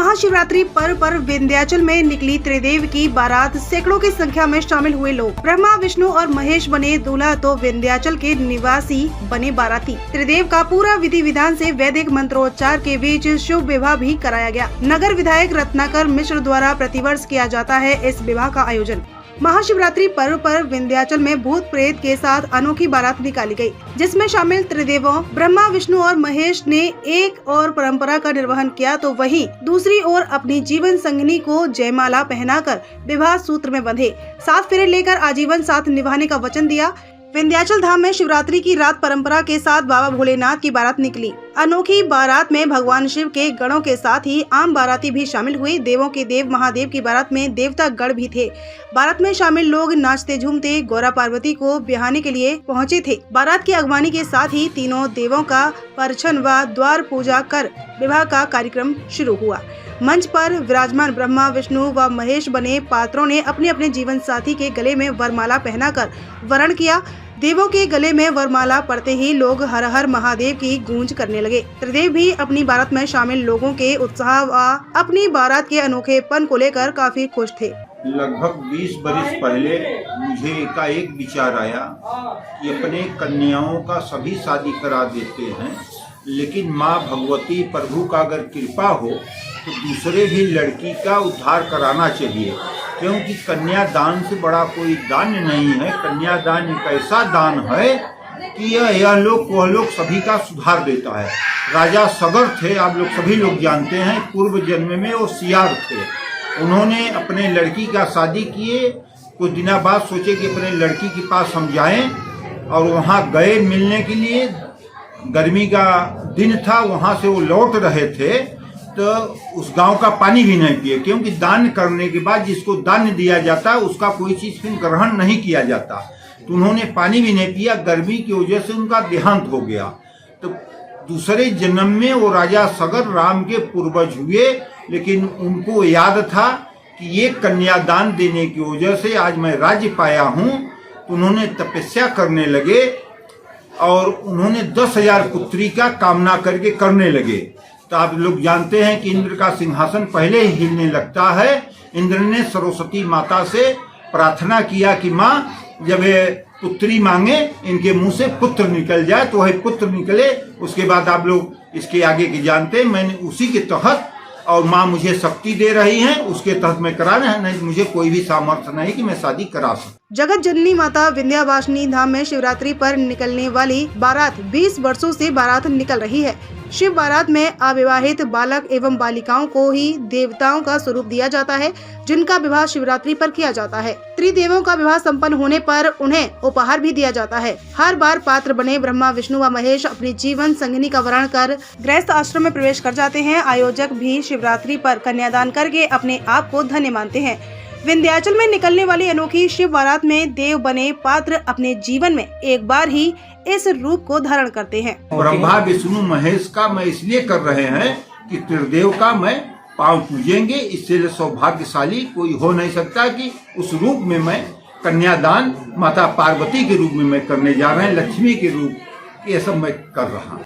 महाशिवरात्रि पर्व पर विंध्याचल में निकली त्रिदेव की बारात। सैकड़ों की संख्या में शामिल हुए लोग। ब्रह्मा, विष्णु और महेश बने दूल्हा तो विंध्याचल के निवासी बने बाराती। त्रिदेव का पूरा विधि विधान से वैदिक मंत्रोच्चार के बीच शुभ विवाह भी कराया गया। नगर विधायक रत्नाकर मिश्र द्वारा प्रतिवर्ष किया जाता है इस विवाह का आयोजन। महाशिवरात्रि पर्व पर विंध्याचल में भूत प्रेत के साथ अनोखी बारात निकाली गई, जिसमें शामिल त्रिदेवों ब्रह्मा, विष्णु और महेश ने एक और परंपरा का निर्वहन किया तो वहीं दूसरी ओर अपनी जीवन संगिनी को जयमाला पहनाकर विवाह सूत्र में बंधे। 7 फेरे लेकर आजीवन साथ निभाने का वचन दिया। विंध्याचल धाम में शिवरात्रि की रात परंपरा के साथ बाबा भोलेनाथ की बारात निकली। अनोखी बारात में भगवान शिव के गणों के साथ ही आम बाराती भी शामिल हुए। देवों के देव महादेव की बारात में देवता गण भी थे। बारात में शामिल लोग नाचते झूमते गौरा पार्वती को ब्याहने के लिए पहुंचे थे। बारात की अगवानी के साथ ही तीनों देवों का परछन व द्वार पूजा कर विवाह का कार्यक्रम शुरू हुआ। मंच पर विराजमान ब्रह्मा, विष्णु व महेश बने पात्रों ने अपने अपने जीवन साथी के गले में वरमाला पहनाकर वरण किया। देवों के गले में वरमाला पड़ते ही लोग हर हर महादेव की गूंज करने लगे। त्रिदेव भी अपनी बारात में शामिल लोगों के उत्साह व अपनी बारात के अनोखेपन को लेकर काफी खुश थे। लगभग 20 बरस पहले मुझे एकाएक विचार आया कि अपने कन्याओं का सभी शादी करा देते हैं, लेकिन माँ भगवती प्रभु का अगर कृपा हो तो दूसरे भी लड़की का उद्धार कराना चाहिए, क्योंकि कन्यादान से बड़ा कोई दान नहीं है। कन्यादान एक ऐसा दान है कि यह लोग सभी का सुधार देता है। राजा सगर थे, आप लोग सभी लोग जानते हैं, पूर्व जन्म में वो सियार थे। उन्होंने अपने लड़की का शादी किए, कुछ दिनों बाद सोचे कि अपने लड़की के पास हम जाएं, और वहाँ गए मिलने के लिए। गर्मी का दिन था, वहाँ से वो लौट रहे थे तो उस गांव का पानी भी नहीं पिए, क्योंकि दान करने के बाद जिसको दान दिया जाता है उसका कोई चीज फिर ग्रहण नहीं किया जाता। तो उन्होंने पानी भी नहीं पिया। गर्मी की वजह से उनका देहांत हो गया। तो दूसरे जन्म में वो राजा सगर राम के पूर्वज हुए, लेकिन उनको याद था कि ये कन्यादान देने की वजह से आज मैं राज्य पाया हूँ। तो उन्होंने तपस्या करने लगे और उन्होंने 10,000 पुत्री का कामना करके करने लगे। तो आप लोग जानते हैं कि इंद्र का सिंहासन पहले ही हिलने लगता है। इंद्र ने सरस्वती माता से प्रार्थना किया कि माँ, जब ये पुत्री मांगे इनके मुंह से पुत्र निकल जाए, तो वही पुत्र निकले। उसके बाद आप लोग इसके आगे की जानते हैं। मैंने उसी के तहत, और माँ मुझे शक्ति दे रही है, उसके तहत मैं कराना है, नहीं मुझे कोई भी सामर्थ्य नहीं कि मैं शादी करा सकूं। जगत जननी माता विंध्यवासिनी धाम में शिवरात्रि पर निकलने वाली बारात 20 वर्षों से बारात निकल रही है। शिव बारात में अविवाहित बालक एवं बालिकाओं को ही देवताओं का स्वरूप दिया जाता है, जिनका विवाह शिवरात्रि पर किया जाता है। त्रिदेवों का विवाह संपन्न होने पर उन्हें उपहार भी दिया जाता है। हर बार पात्र बने ब्रह्मा, विष्णु व महेश अपनी जीवन संगिनी का वरण कर गृहस्थ आश्रम में प्रवेश कर जाते हैं। आयोजक भी शिवरात्रि पर कन्यादान करके अपने आप को धन्य मानते हैं। विंध्याचल में निकलने वाली अनोखी शिव बारात में देव बने पात्र अपने जीवन में एक बार ही इस रूप को धारण करते हैं। ब्रह्मा, विष्णु, महेश का मैं इसलिए कर रहे हैं कि त्रिदेव का मैं पांव पूजेंगे। इससे सौभाग्यशाली कोई हो नहीं सकता कि उस रूप में मैं कन्यादान माता पार्वती के रूप में मैं करने जा रहे हैं, लक्ष्मी के रूप, ये सब मैं कर रहा हूँ।